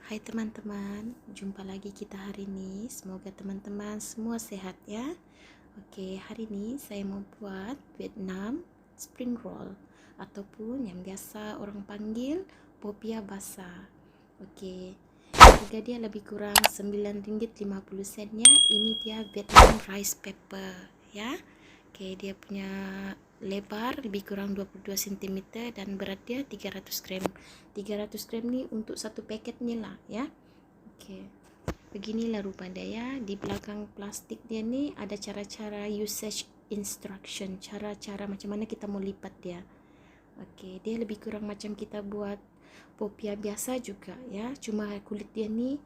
Hai teman-teman, jumpa lagi kita hari ini. Semoga teman-teman semua sehat ya. Oke, hari ini saya mau buat Vietnam spring roll ataupun yang biasa orang panggil popia basah. Oke, harga dia lebih kurang Rp9.50 ya. Ini dia Vietnam rice paper ya. Oke, dia punya lebar lebih kurang 22 cm dan berat dia 300 gram. 300 gram nih untuk satu paket nih lah ya. Oke. Beginilah rupa dia ya. Di belakang plastik dia nih ada cara-cara usage instruction, cara-cara macam mana kita mau lipat dia. Oke, dia lebih kurang macam kita buat popia biasa juga ya. Cuma kulit dia nih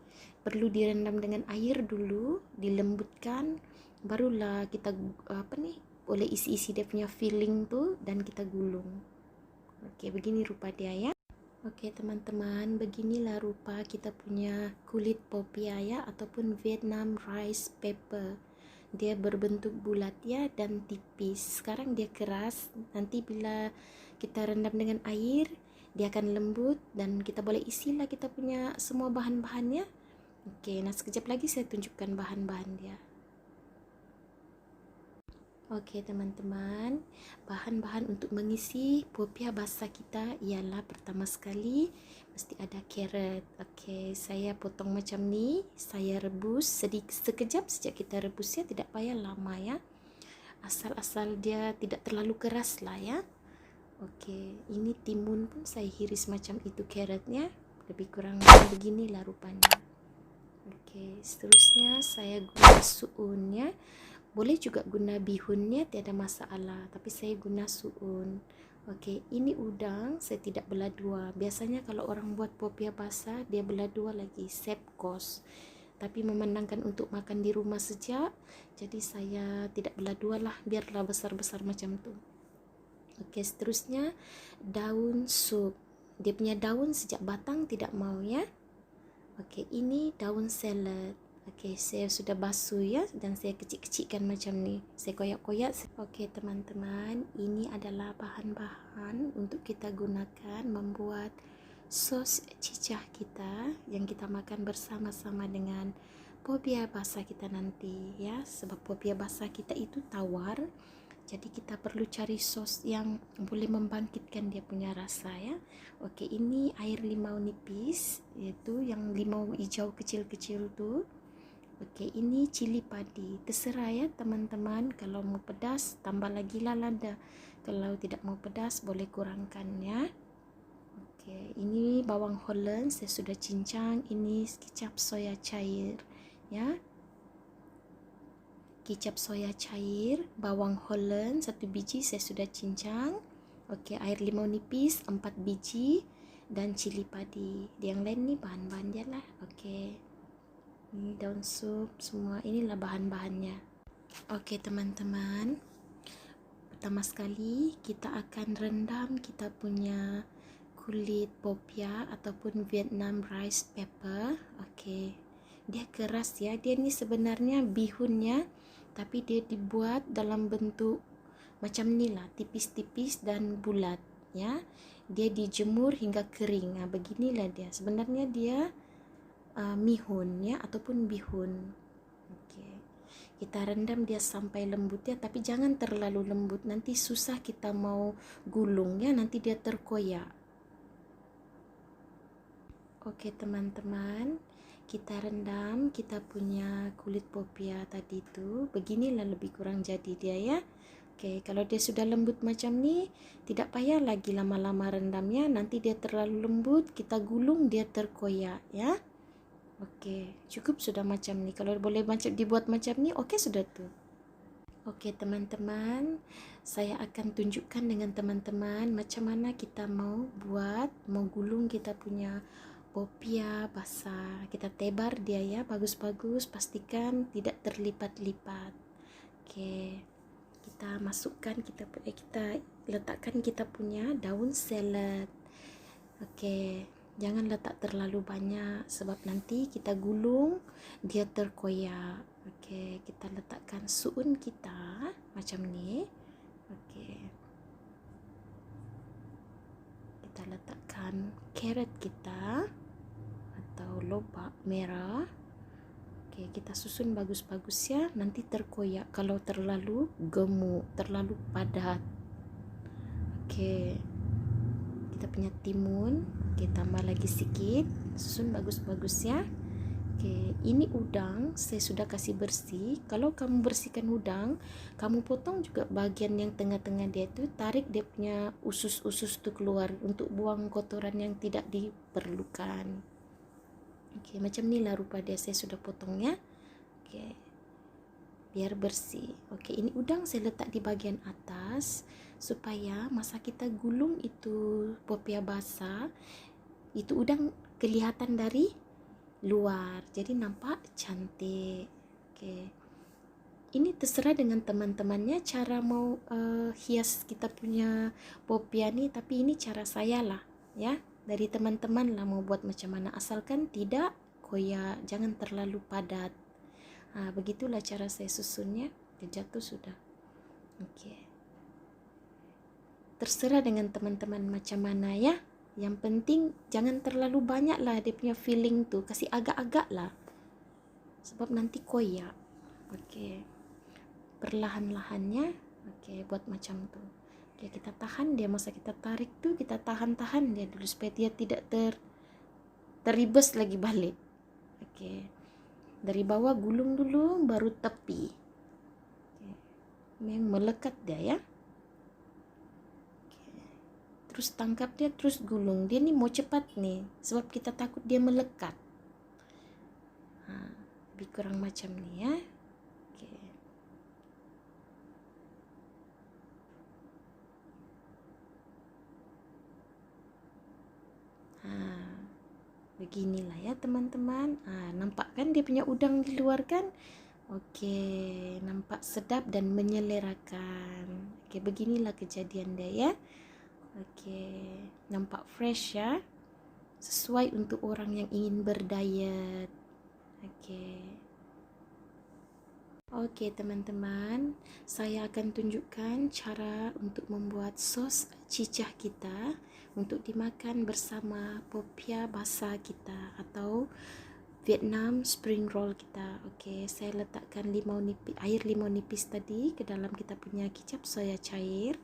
perlu direndam dengan air dulu, dilembutkan, barulah kita boleh isi-isi dia punya filling tuh dan kita gulung. Oke, begini rupa dia ya. Oke teman-teman, beginilah rupa kita punya kulit popia ya, ataupun Vietnam rice paper. Dia berbentuk bulat ya dan tipis. Sekarang dia keras, nanti bila kita rendam dengan air dia akan lembut dan kita boleh isilah kita punya semua bahan-bahannya. Oke, nah sekejap lagi saya tunjukkan bahan-bahan dia. Oke teman-teman, bahan-bahan untuk mengisi popia basah kita ialah pertama sekali mesti ada carrot. Oke, saya potong macam ni, saya rebus sedikit sekejap saja kita rebusnya, tidak payah lama ya. Asal dia tidak terlalu keras lah ya. Oke, ini timun pun saya hiris macam itu carrotnya, lebih kurang beginilah rupanya. Oke, seterusnya saya guna suunnya. Boleh juga guna bihunnya, tiada masalah, tapi saya guna suun. Oke, ini udang saya tidak belah dua. Biasanya kalau orang buat popia basah dia belah dua lagi, save cost. Tapi memandangkan untuk makan di rumah saja, jadi saya tidak belah dua lah, biarlah besar-besar macam tu. Oke, seterusnya daun sup. Dia punya daun sejak batang tidak mau ya. Oke, ini daun salad. Oke, saya sudah basuh ya dan saya kecil-kecilkan macam ni. Saya koyak-koyak. Oke, teman-teman, ini adalah bahan-bahan untuk kita gunakan membuat sos cicah kita yang kita makan bersama-sama dengan popia basah kita nanti ya. Sebab popia basah kita itu tawar. Jadi kita perlu cari sos yang boleh membangkitkan dia punya rasa ya. Oke, ini air limau nipis, yaitu yang limau hijau kecil-kecil tuh. Oke, ini cili padi. Terserah ya teman-teman, kalau mau pedas tambah lagi lah lada. Kalau tidak mau pedas boleh kurangkan ya. Oke, ini bawang Holland saya sudah cincang. Ini kecap soya cair ya. Kicap soya cair, bawang Holland 1 biji saya sudah cincang. Oke, air limau nipis 4 biji dan cili padi. Yang lain nih bahan-bahan dia lah. Oke. Ini daun sup, semua inilah bahan-bahannya. Oke, teman-teman. Pertama sekali kita akan rendam kita punya kulit popia ataupun Vietnam rice paper. Oke. Dia keras ya. Dia ini sebenarnya bihunnya, tapi dia dibuat dalam bentuk macam ni lah, tipis-tipis dan bulat ya. Dia dijemur hingga kering. Nah, beginilah dia. Sebenarnya dia mihun ya ataupun bihun. Oke. Kita rendam dia sampai lembut ya, tapi jangan terlalu lembut. Nanti susah kita mau gulung ya, nanti dia terkoyak. Oke teman-teman, kita rendam kita punya kulit popia tadi itu. Beginilah lebih kurang jadi dia ya. Oke, kalau dia sudah lembut macam ni, tidak payah lagi lama-lama rendamnya. Nanti dia terlalu lembut, kita gulung dia terkoyak ya. Oke, cukup sudah macam ni. Kalau boleh dibuat macam ni, oke sudah tuh. Oke teman-teman, saya akan tunjukkan dengan teman-teman macam mana kita mau gulung kita punya popia basah. Kita tebar dia ya, bagus-bagus, pastikan tidak terlipat-lipat. Oke, kita masukkan kita letakkan kita punya daun salad. Oke, jangan letak terlalu banyak sebab nanti kita gulung dia terkoyak. Oke, kita letakkan suun kita macam ni. Oke, kita letakkan carrot kita atau lobak merah. Oke, kita susun bagus-bagus ya, nanti terkoyak kalau terlalu gemuk, terlalu padat. Oke, kita punya timun, kita tambah lagi sedikit, susun bagus-bagus ya. Oke, ini udang saya sudah kasih bersih. Kalau kamu bersihkan udang, kamu potong juga bagian yang tengah-tengah dia itu, tarik dia punya usus-usus itu keluar untuk buang kotoran yang tidak diperlukan. Oke, macam inilah rupa dia, saya sudah potongnya. Oke, biar bersih. Oke, ini udang saya letak di bagian atas supaya masa kita gulung itu popia basah, itu udang kelihatan dari luar, jadi nampak cantik. Oke, ini terserah dengan teman-temannya cara mau hias kita punya popia nih, tapi ini cara saya lah ya, dari teman-teman lah mau buat macam mana, asalkan tidak koyak, jangan terlalu padat. Begitulah cara saya susunnya. Jatuh sudah. Oke, terserah dengan teman-teman macam mana ya. Yang penting jangan terlalu banyak lah dia punya filling tuh, kasih agak-agak lah, sebab nanti koyak. Oke, perlahan-lahannya. Oke, buat macam tuh. Oke, kita tahan dia, masa kita tarik tuh kita tahan-tahan dia dulu supaya dia tidak teribas lagi balik. Oke, dari bawah gulung dulu baru tepi. Oke, memang melekat dia ya. Terus tangkap dia, terus gulung dia nih, mau cepat nih sebab kita takut dia melekat. Lebih kurang macam nih ya. Oke. Beginilah ya teman-teman. Nampak kan dia punya udang di luar kan? Oke, nampak sedap dan menyelerakan. Oke, beginilah kejadian dia ya. Oke, nampak fresh ya, sesuai untuk orang yang ingin berdiet. Oke teman-teman, saya akan tunjukkan cara untuk membuat sos cicah kita untuk dimakan bersama popia basah kita atau Vietnam spring roll kita. Oke, saya letakkan air limau nipis tadi ke dalam kita punya kicap soya cair.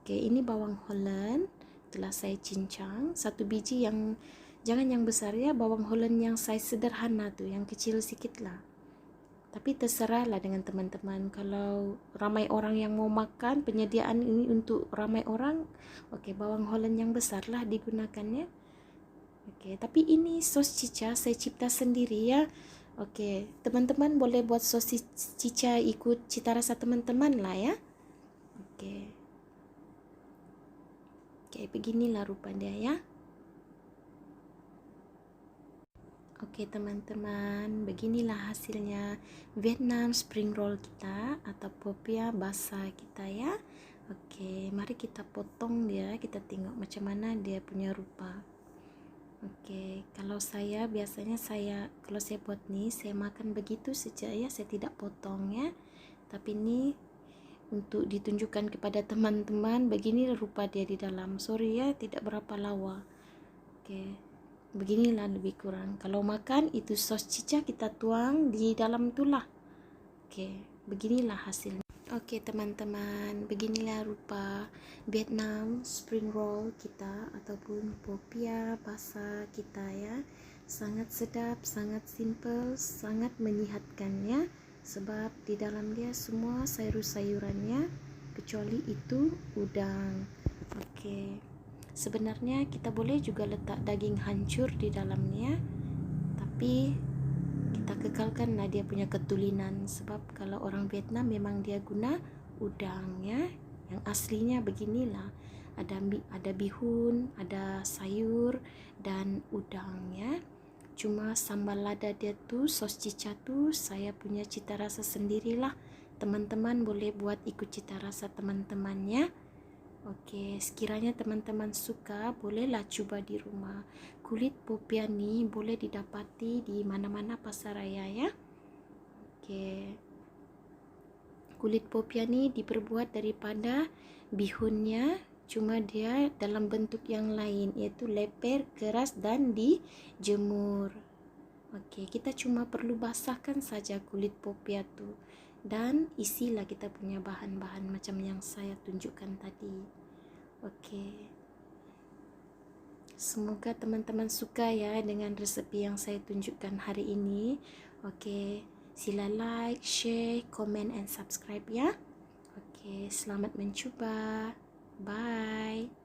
Oke, ini bawang Holland telah saya cincang, 1 biji, yang jangan yang besar ya, bawang Holland yang size sederhana tuh, yang kecil sedikit lah. Tapi terserah lah dengan teman-teman, kalau ramai orang yang mau makan, penyediaan ini untuk ramai orang, oke, bawang Holland yang besar lah digunakannya. Oke, tapi ini sos cica saya cipta sendiri ya. Oke, teman-teman boleh buat sos cica ikut cita rasa teman-teman lah ya. Oke, beginilah rupa dia ya. Oke teman-teman, beginilah hasilnya Vietnam spring roll kita atau popia basah kita ya. Oke, mari kita potong dia, kita tengok macam mana dia punya rupa. Oke, kalau saya biasanya kalau saya buat nih, saya makan begitu saja ya, saya tidak potong ya. Tapi ini untuk ditunjukkan kepada teman-teman, begini rupa dia di dalam. Sorry ya, tidak berapa lawa. Oke, beginilah lebih kurang. Kalau makan itu sos cica kita tuang di dalam itulah. Oke, beginilah hasilnya. Oke teman-teman, beginilah rupa Vietnam spring roll kita ataupun popia basah kita ya. Sangat sedap, sangat simple, sangat menyehatkan ya, sebab di dalam dia semua sayur-sayurannya kecuali itu udang. Oke, sebenarnya kita boleh juga letak daging hancur di dalamnya, tapi kita kekalkan lah dia punya ketulinan, sebab kalau orang Vietnam memang dia guna udang ya, yang aslinya beginilah, ada bihun, ada sayur dan udang ya. Cuma sambal lada dia tuh, sos cica tuh saya punya cita rasa sendirilah. Teman-teman boleh buat ikut cita rasa teman-temannya. Oke, sekiranya teman-teman suka, bolehlah coba di rumah. Kulit popia nih boleh didapati di mana-mana pasar raya ya. Oke, kulit popia nih diperbuat daripada bihunnya, cuma dia dalam bentuk yang lain, yaitu leper, keras dan dijemur. Oke, kita cuma perlu basahkan saja kulit popia tuh. Dan isilah kita punya bahan-bahan macam yang saya tunjukkan tadi. Oke. Semoga teman-teman suka ya dengan resepi yang saya tunjukkan hari ini. Oke, sila like, share, comment, and subscribe ya. Oke, selamat mencoba. Bye.